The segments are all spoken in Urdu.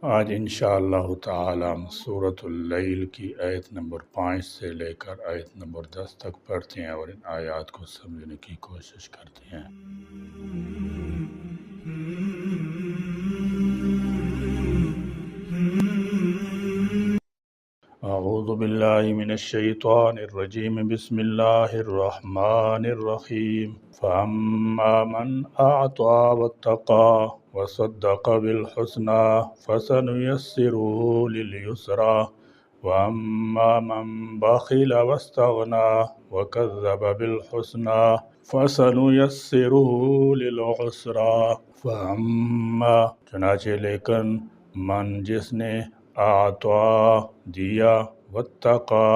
آج انشاءاللہ تعالی ہم سورۃ اللیل کی آیت نمبر 5 سے لے کر آیت نمبر 10 تک پڑھتے ہیں اور ان آیات کو سمجھنے کی کوشش کرتے ہیں۔ اعوذ باللہ من الشیطان الرجیم، بسم اللہ الرحمن الرحیم۔ فَأَمَّا مَنْ أَعْطَى وَاتَّقَى وَصَدَّقَ بِالْحُسْنَى فَسَنُيَسِّرُهُ لِلْيُسْرَى وَأَمَّا مَنْ بَخِلَ وَاسْتَغْنَى وَكَذَّبَ بِالْحُسْنَى فَسَنُيَسِّرُهُ لِلْعُسْرَى فَأَمَّا چنانچہ لیکن من جس نے اعطا دیا، واتقا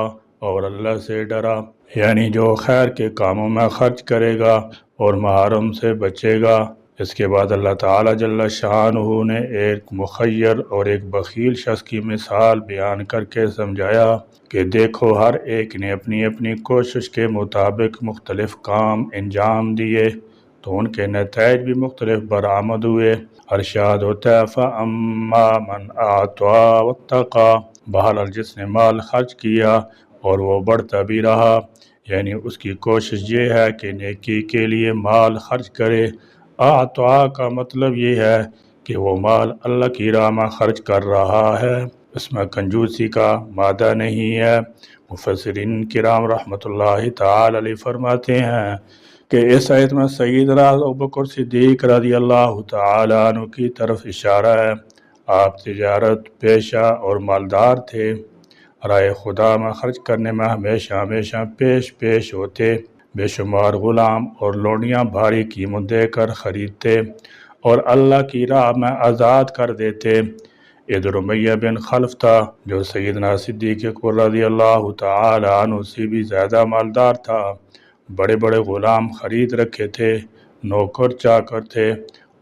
اور اللہ سے ڈرا، یعنی جو خیر کے کاموں میں خرچ کرے گا اور محرم سے بچے گا۔ اس کے بعد اللہ تعالی جل شانہ نے ایک مخیر اور ایک بخیل شخص کی مثال بیان کر کے سمجھایا کہ دیکھو ہر ایک نے اپنی اپنی کوشش کے مطابق مختلف کام انجام دیے تو ان کے نتائج بھی مختلف برآمد ہوئے۔ ارشاد ہوتا ہے فَأَمَّا مَنْ أَعْطَى وَاتَّقَى، بہرحال جس نے مال خرچ کیا اور وہ بڑھتا بھی رہا، یعنی اس کی کوشش یہ ہے کہ نیکی کے لیے مال خرچ کرے۔ اعطا کا مطلب یہ ہے کہ وہ مال اللہ کی راہ میں خرچ کر رہا ہے، اس میں کنجوسی کا مادہ نہیں ہے۔ مفسرین کرام رحمۃ اللہ تعالی علیہ فرماتے ہیں کہ اس آیت میں سیدنا ابوبکر صدیق رضی اللہ تعالی عنہ کی طرف اشارہ ہے۔ آپ تجارت پیشہ اور مالدار تھے، رائے خدا میں خرچ کرنے میں ہمیشہ پیش ہوتے، بے شمار غلام اور لونڈیاں بھاری قیمت دے کر خریدتے اور اللہ کی راہ میں آزاد کر دیتے۔ ادھر امیہ بن خلف تھا جو سیدنا صدیق اکبر رضی اللہ تعالی عنہ سے بھی زیادہ مالدار تھا، بڑے بڑے غلام خرید رکھے تھے، نوکر چاکر تھے۔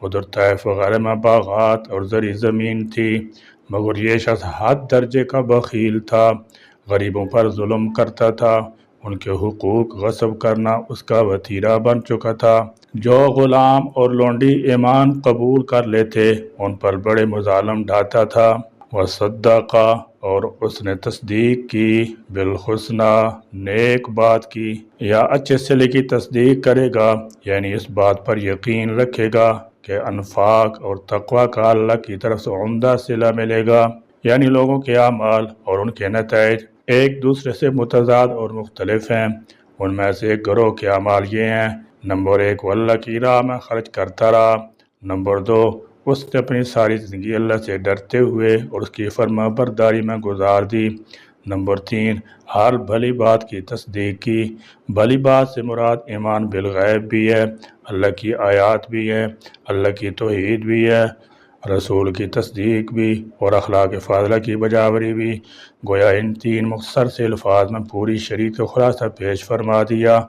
ادھر طائف وغیرہ میں باغات اور زرعی زمین تھی، مگر یہ شخص حد درجے کا بخیل تھا، غریبوں پر ظلم کرتا تھا، ان کے حقوق غصب کرنا اس کا وتیرہ بن چکا تھا۔ جو غلام اور لونڈی ایمان قبول کر لیتے ان پر بڑے مظالم ڈھاتا تھا۔ وصدق اور اس نے تصدیق کی، بالحسنى نیک بات کی یا اچھے صلے کی تصدیق کرے گا، یعنی اس بات پر یقین رکھے گا کہ انفاق اور تقوی کا اللہ کی طرف سے عمدہ صلہ ملے گا، یعنی لوگوں کے اعمال اور ان کے نتائج ایک دوسرے سے متضاد اور مختلف ہیں۔ ان میں سے ایک گروہ کے اعمال یہ ہیں، نمبر 1 وہ اللہ کی راہ میں خرچ کرتا رہا، نمبر 2 اس نے اپنی ساری زندگی اللہ سے ڈرتے ہوئے اور اس کی فرما برداری میں گزار دی، نمبر 3 ہر بھلی بات کی تصدیق کی۔ بھلی بات سے مراد ایمان بالغیب بھی ہے، اللہ کی آیات بھی ہے، اللہ کی توحید بھی ہے، رسول کی تصدیق بھی اور اخلاق فاضلہ کی بجاوری بھی۔ گویا ان 3 مختصر سے الفاظ میں پوری شریعت کا خلاصہ پیش فرما دیا،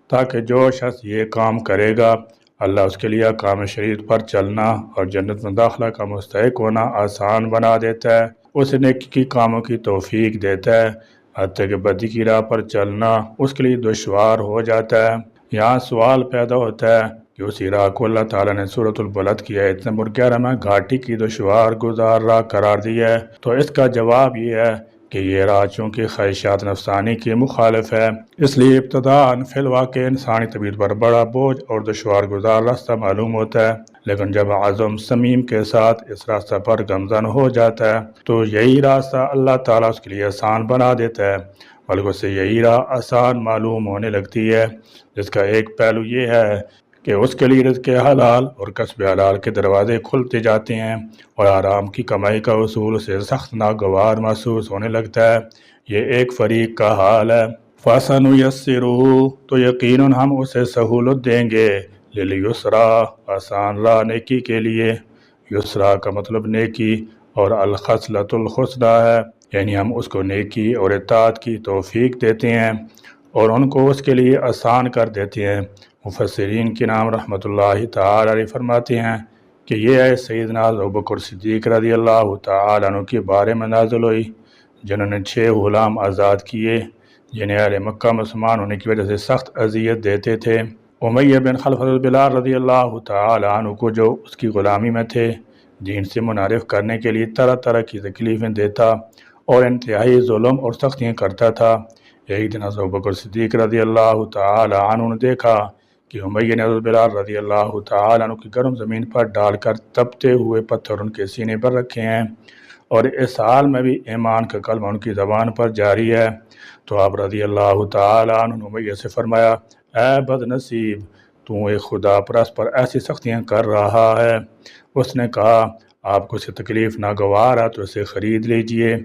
تاکہ جو شخص یہ کام کرے گا اللہ اس کے لیے احکام شریعت پر چلنا اور جنت میں داخلہ کا مستحق ہونا آسان بنا دیتا ہے، اسے نیکی کی کاموں کی توفیق دیتا ہے، حتیٰ کہ بدی کی راہ پر چلنا اس کے لیے دشوار ہو جاتا ہے۔ یہاں سوال پیدا ہوتا ہے کہ اسی راہ کو اللہ تعالیٰ نے سورۃ البلد کی آیت نمبر 11 میں گھاٹی کی دشوار گزار راہ قرار دیا ہے، تو اس کا جواب یہ ہے کہ یہ راہ چونکہ خواہشات نفسانی کی مخالف ہے، اس لیے ابتداءً فی الواقع انسانی طبیعت پر بڑا بوجھ اور دشوار گزار راستہ معلوم ہوتا ہے، لیکن جب عزم صمیم کے ساتھ اس راستہ پر گامزن ہو جاتا ہے تو یہی راستہ اللہ تعالیٰ اس کے لیے آسان بنا دیتا ہے، بلکہ اسے یہی راہ آسان معلوم ہونے لگتی ہے، جس کا ایک پہلو یہ ہے کہ اس کے لیے رزق حلال اور کسب حلال کے دروازے کھلتے جاتے ہیں اور آرام کی کمائی کا اصول اسے سخت ناگوار محسوس ہونے لگتا ہے۔ یہ ایک فریق کا حال ہے۔ فَسَنُيَسِّرُهُ تو یقیناً ہم اسے سہولت دیں گے، لِلْيُسْرَى آسان راہ نیکی کے لیے۔ یسرا کا مطلب نیکی اور الخصلۃ الحسنی ہے، یعنی ہم اس کو نیکی اور اطاعت کی توفیق دیتے ہیں اور ان کو اس کے لیے آسان کر دیتے ہیں۔ مفسرین کے نام رحمۃ اللہ تعالی علیہ فرماتے ہیں کہ یہ ہے سیدنا ابوبکر صدیق رضی اللہ تعالی عنہ کے بارے میں نازل ہوئی، جنہوں نے 6 غلام آزاد کیے جنہیں اہل مکہ مسلمان ہونے کی وجہ سے سخت اذیت دیتے تھے۔ امیہ بن خلف بلال رضی اللہ تعالی عنہ کو جو اس کی غلامی میں تھے، دین سے منحرف کرنے کے لیے طرح طرح کی تکلیفیں دیتا اور انتہائی ظلم اور سختیاں کرتا تھا۔ ایک دن حضرت ابوبکر صدیق رضی اللہ تعالی عنہ نے دیکھا کہ امیہ نے حضرت بلال رضی اللہ تعالی عنہ کی گرم زمین پر ڈال کر تپتے ہوئے پتھر ان کے سینے پر رکھے ہیں، اور اس حال میں بھی ایمان کا کلمہ ان کی زبان پر جاری ہے۔ تو آپ رضی اللہ تعالی عنہ نے امیہ سے فرمایا، اے بد نصیب، تو ایک خدا پرست پر ایسی سختیاں کر رہا ہے۔ اس نے کہا، آپ کو اسے تکلیف ناگوار ہے تو اسے خرید لیجئے۔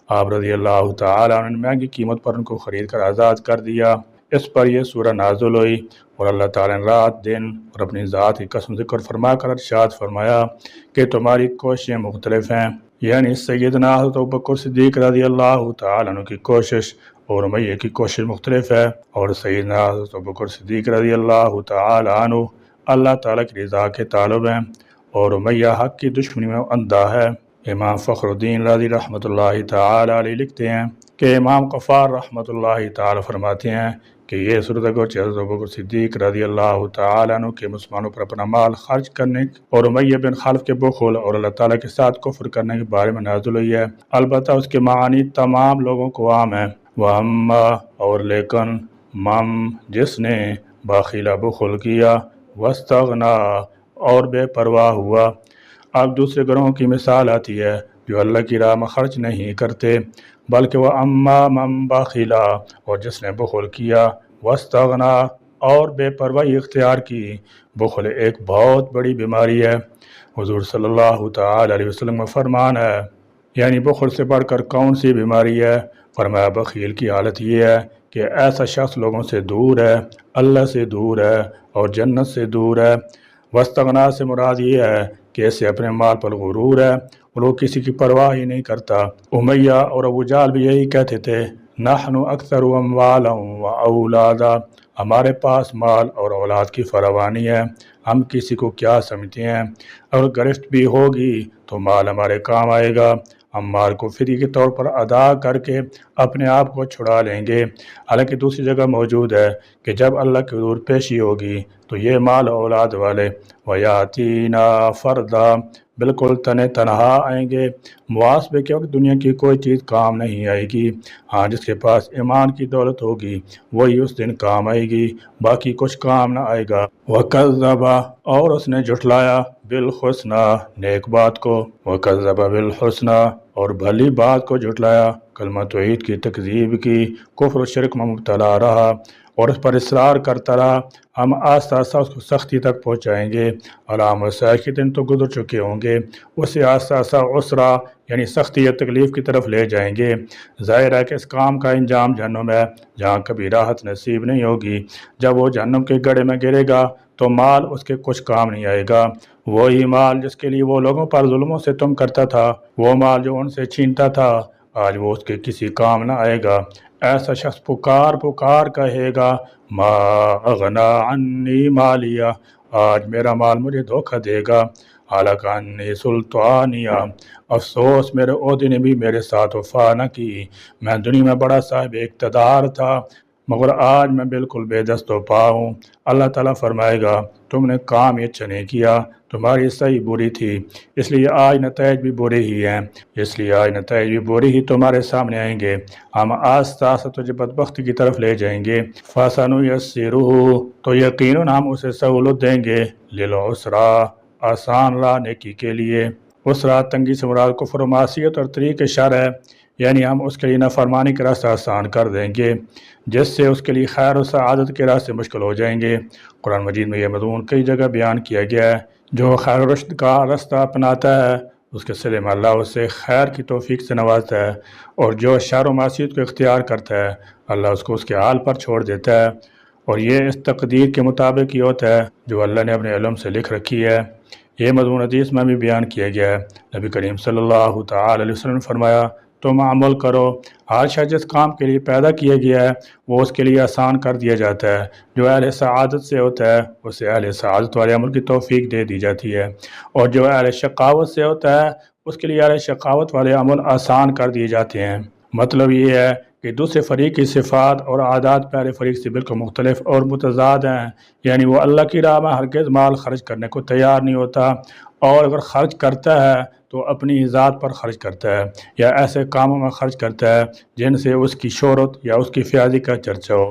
آپ رضی اللہ تعالی عنہ نے مہنگی قیمت پر ان کو خرید کر آزاد کر دیا۔ اس پر یہ سورہ نازل ہوئی، اور اللہ تعالیٰ نے رات دن اور اپنی ذات کی قسم ذکر فرما کر ارشاد فرمایا کہ تمہاری کوششیں مختلف ہیں، یعنی سیدنا حضرت ابوبکر صدیق رضی اللہ تعالیٰ عنہ کی کوشش اور امیہ کی کوشش مختلف ہے، اور سیدنا حضرت ابوبکر صدیق رضی اللہ تعالیٰ عنہ اللہ تعالیٰ کی رضا کے طالب ہیں، اور امیہ حق کی دشمنی میں اندھا ہے۔ امام فخر الدین رازی رحمۃ اللہ تعالی علیہ لکھتے ہیں کہ امام غفار رحمۃ اللہ تعالی فرماتے ہیں کہ یہ صورت گوچہ حضرت ابوبکر صدیق رضی اللہ تعالی عنہ کے مسلمانوں پر اپنا مال خرچ کرنے اور امیہ بن خلف کے بخل اور اللہ تعالیٰ کے ساتھ کفر کرنے کے بارے میں نازل ہوئی ہے۔ البتہ اس کے معنی تمام لوگوں کو عام ہیں۔ وَأَمَّا، اور لیکن، مم، جس نے باخیلہ بخل کیا، واستغنا، اور بے پرواہ ہوا۔ اب دوسرے گروہوں کی مثال آتی ہے جو اللہ کی راہ میں خرچ نہیں کرتے، بلکہ وہ اما من بخیلا، اور جس نے بخل کیا، واستغنا، اور بے پرواہی اختیار کی۔ بخل ایک بہت بڑی بیماری ہے۔ حضور صلی اللہ تعالی علیہ وسلم کا فرمان ہے، یعنی بخل سے بڑھ کر کون سی بیماری ہے؟ فرمایا، بخیل کی حالت یہ ہے کہ ایسا شخص لوگوں سے دور ہے، اللہ سے دور ہے اور جنت سے دور ہے۔ واستغنا سے مراد یہ ہے کہ اسے اپنے مال پر غرور ہے اور وہ کسی کی پرواہ ہی نہیں کرتا۔ امیہ اور ابو جہل بھی یہی کہتے تھے، نحن اکثر اموالا و اولادا، ہمارے پاس مال اور اولاد کی فراوانی ہے، ہم کسی کو کیا سمجھتے ہیں، اگر گرفت بھی ہوگی تو مال ہمارے کام آئے گا، ہم مال کو فری کے طور پر ادا کر کے اپنے آپ کو چھڑا لیں گے۔ حالانکہ دوسری جگہ موجود ہے کہ جب اللہ کی حضور پیشی ہوگی تو یہ مال اولاد والے وَيَأْتِينَا فَرْدًا، بالکل تنہا آئیں گے۔ محاسبے کے وقت دنیا کی کوئی چیز کام نہیں آئے گی، ہاں جس کے پاس ایمان کی دولت ہوگی وہی اس دن کام آئے گی، باقی کچھ کام نہ آئے گا۔ وَكَذَّبَ، اور اس نے جھٹلایا، بالحسنى، نیک بات کو، وَكَذَّبَ بالحسنى، اور بھلی بات کو جھٹلایا، کلمہ توحید کی تکذیب کی، کفر و شرک میں مبتلا رہا اور اس پر اصرار کرتا رہا۔ ہم آہستہ آہستہ اس کو سختی تک پہنچائیں گے، علام الساعہ کے دن تو گزر چکے ہوں گے، اسے آہستہ آہستہ عسرا یعنی سختی یا تکلیف کی طرف لے جائیں گے۔ ظاہر ہے کہ اس کام کا انجام جہنم ہے، جہاں کبھی راحت نصیب نہیں ہوگی۔ جب وہ جہنم کے گڑھے میں گرے گا تو مال اس کے کچھ کام نہیں آئے گا۔ وہی مال جس کے لیے وہ لوگوں پر ظلموں سے تم کرتا تھا، وہ مال جو ان سے چھینتا تھا، آج وہ اس کے کسی کام نہ آئے گا۔ ایسا شخص پکار پکار کہے گا، ما اغنا عنی مالیہ، آج میرا مال مجھے دھوکہ دے گا، حالک عنی سلطانیہ، افسوس میرے عہدے نے بھی میرے ساتھ وفا نہ کی، میں دنیا میں بڑا صاحب اقتدار تھا مگر آج میں بالکل بے دست و پا ہوں۔ اللہ تعالیٰ فرمائے گا، تم نے کام یہ اچھا نہیں کیا، تمہاری صحیح بری تھی، اس لیے آج نتائج بھی برے ہی ہیں، اس لیے آج نتائج بھی برے ہی تمہارے سامنے آئیں گے، ہم آہستہ آہستہ تجھے بدبختی کی طرف لے جائیں گے۔ فَسَنُيَسِّرُهُ، تو یقیناً ہم اسے سہولت دیں گے، لِلْعُسْرَىٰ، آسان راہ نیکی کے لیے۔ عسرا تنگی سے مراد کفر و معصیت اور طریق شر ہے، یعنی ہم اس کے لیے نافرمانی کا راستہ آسان کر دیں گے، جس سے اس کے لیے خیر و سعادت کے راستے مشکل ہو جائیں گے۔ قرآن مجید میں یہ مضمون کئی جگہ بیان کیا گیا ہے، جو خیر و رشد کا راستہ اپناتا ہے اس کے صلے میں اللہ اسے خیر کی توفیق سے نوازتا ہے، اور جو شر و معصیت کو اختیار کرتا ہے اللہ اس کو اس کے حال پر چھوڑ دیتا ہے، اور یہ اس تقدیر کے مطابق ہی ہوتا ہے جو اللہ نے اپنے علم سے لکھ رکھی ہے۔ یہ مضمون حدیث میں بھی بیان کیا گیا ہے۔ نبی کریم صلی اللہ تعالی علیہ وسلم نے فرمایا، تم عمل کرو، ہر شخص جس کام کے لیے پیدا کیا گیا ہے وہ اس کے لیے آسان کر دیا جاتا ہے، جو اہل سعادت سے ہوتا ہے اسے اہل سعادت والے عمل کی توفیق دے دی جاتی ہے، اور جو اہل شقاوت سے ہوتا ہے اس کے لیے اہل شقاوت والے عمل آسان کر دیے جاتے ہیں۔ مطلب یہ ہے کہ دوسرے فریق کی صفات اور عادات پہلے فریق سے بالکل مختلف اور متضاد ہیں، یعنی وہ اللہ کی راہ میں ہرگز مال خرچ کرنے کو تیار نہیں ہوتا اور اگر خرچ کرتا ہے تو اپنی ذات پر خرچ کرتا ہے یا ایسے کاموں میں خرچ کرتا ہے جن سے اس کی شہرت یا اس کی فیاضی کا چرچا ہو۔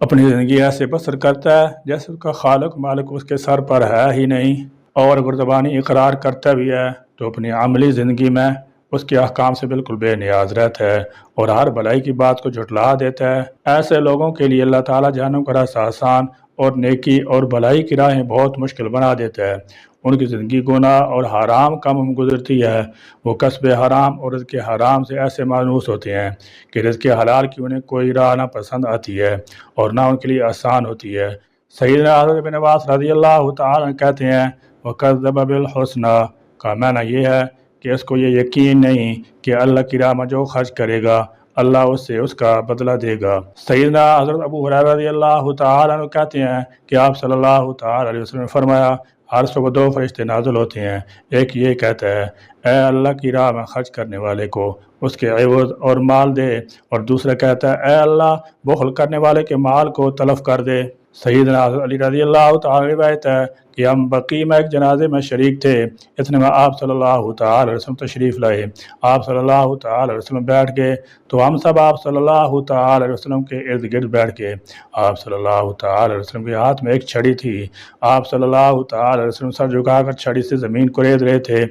اپنی زندگی ایسے بسر کرتا ہے جیسے اس کا خالق مالک اس کے سر پر ہے ہی نہیں، اور اگر زبانی اقرار کرتا بھی ہے تو اپنی عملی زندگی میں اس کے احکام سے بالکل بے نیاز رہتا ہے اور ہر بھلائی کی بات کو جھٹلا دیتا ہے۔ ایسے لوگوں کے لیے اللہ تعالیٰ جہنم کا راستہ آسان اور نیکی اور بھلائی کی راہیں بہت مشکل بنا دیتا ہے۔ ان کی زندگی گناہ اور حرام کاموں میں گزرتی ہے۔ وہ کسب حرام اور رزق حرام سے ایسے مانوس ہوتے ہیں کہ رزق حلال کی انہیں کوئی راہ نہ پسند آتی ہے اور نہ ان کے لیے آسان ہوتی ہے۔ سیدنا حضرت بن عباس رضی اللہ تعالیٰ عنہ کہتے ہیں وَكَذَّبَ بِالْحُسْنَى کا معنی یہ ہے کہ اس کو یہ یقین نہیں کہ اللہ کی راہ میں جو خرچ کرے گا اللہ اس سے اس کا بدلہ دے گا۔ سیدنا حضرت ابو ہریرہ رضی اللہ تعالیٰ عنہ کہتے ہیں کہ آپ صلی اللہ تعالیٰ علیہ وسلم نے فرمایا ہر صبح 2 فرشتے نازل ہوتے ہیں، ایک یہ کہتا ہے اے اللہ کی راہ میں خرچ کرنے والے کو اس کے عوض اور مال دے، اور دوسرا کہتا ہے اے اللہ بخل کرنے والے کے مال کو تلف کر دے۔ سیدنا حضرت علی رضی اللہ تعالیٰ روایت ہے کہ ہم بقیع میں ایک جنازے میں شریک تھے، اتنے میں آپ صلی اللہ تعالیٰ علیہ وسلم تشریف لائے۔ آپ صلی اللہ تعالیٰ علیہ وسلم بیٹھ گئے تو ہم سب آپ صلی اللہ تعالیٰ علیہ وسلم کے ارد گرد بیٹھ گئے۔ آپ صلی اللہ تعالیٰ علیہ وسلم کے ہاتھ میں ایک چھڑی تھی۔ آپ صلی اللہ تعالیٰ علیہ وسلم سر جھکا کر چھڑی سے زمین کو رید رہے تھے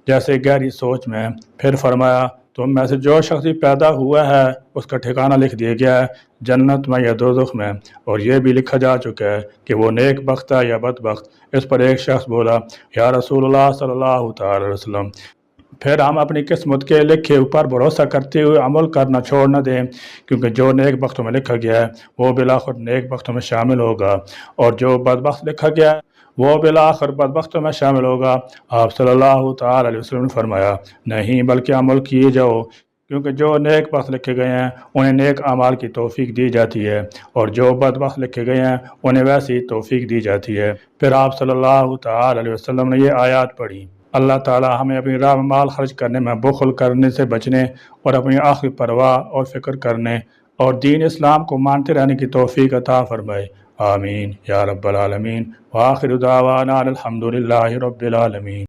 جیسے گہری سوچ میں۔ پھر فرمایا تم میں سے جو شخص پیدا ہوا ہے اس کا ٹھکانہ لکھ دیا گیا ہے جنت میں یا دوزخ میں، اور یہ بھی لکھا جا چکا ہے کہ وہ نیک بخت ہے یا بدبخت۔ اس پر ایک شخص بولا یا رسول اللہ صلی اللہ تعالی وسلم، پھر ہم اپنی قسمت کے لکھے اوپر بھروسہ کرتے ہوئے عمل کرنا چھوڑ نہ دیں، کیونکہ جو نیک بختوں میں لکھا گیا ہے وہ بالآخر نیک بختوں میں شامل ہوگا، اور جو بدبخت لکھا گیا ہے وہ بالآخر بدبختوں میں شامل ہوگا۔ آپ صلی اللہ تعالی علیہ وسلم نے فرمایا نہیں بلکہ عمل کیے جاؤ، کیونکہ جو نیک بخت لکھے گئے ہیں انہیں نیک اعمال کی توفیق دی جاتی ہے، اور جو بدبخت لکھے گئے ہیں انہیں ویسی توفیق دی جاتی ہے۔ پھر آپ صلی اللہ تعالی علیہ وسلم نے یہ آیات پڑھی اللہ تعالی ہمیں اپنی راہ میں مال خرچ کرنے میں بخل کرنے سے بچنے اور اپنی آخری پرواہ اور فکر کرنے اور دین اسلام کو مانتے رہنے کی توفیق عطا فرمائے، آمین یا رب العالمین۔ وآخر دعوانا الحمد للہ رب العالمین۔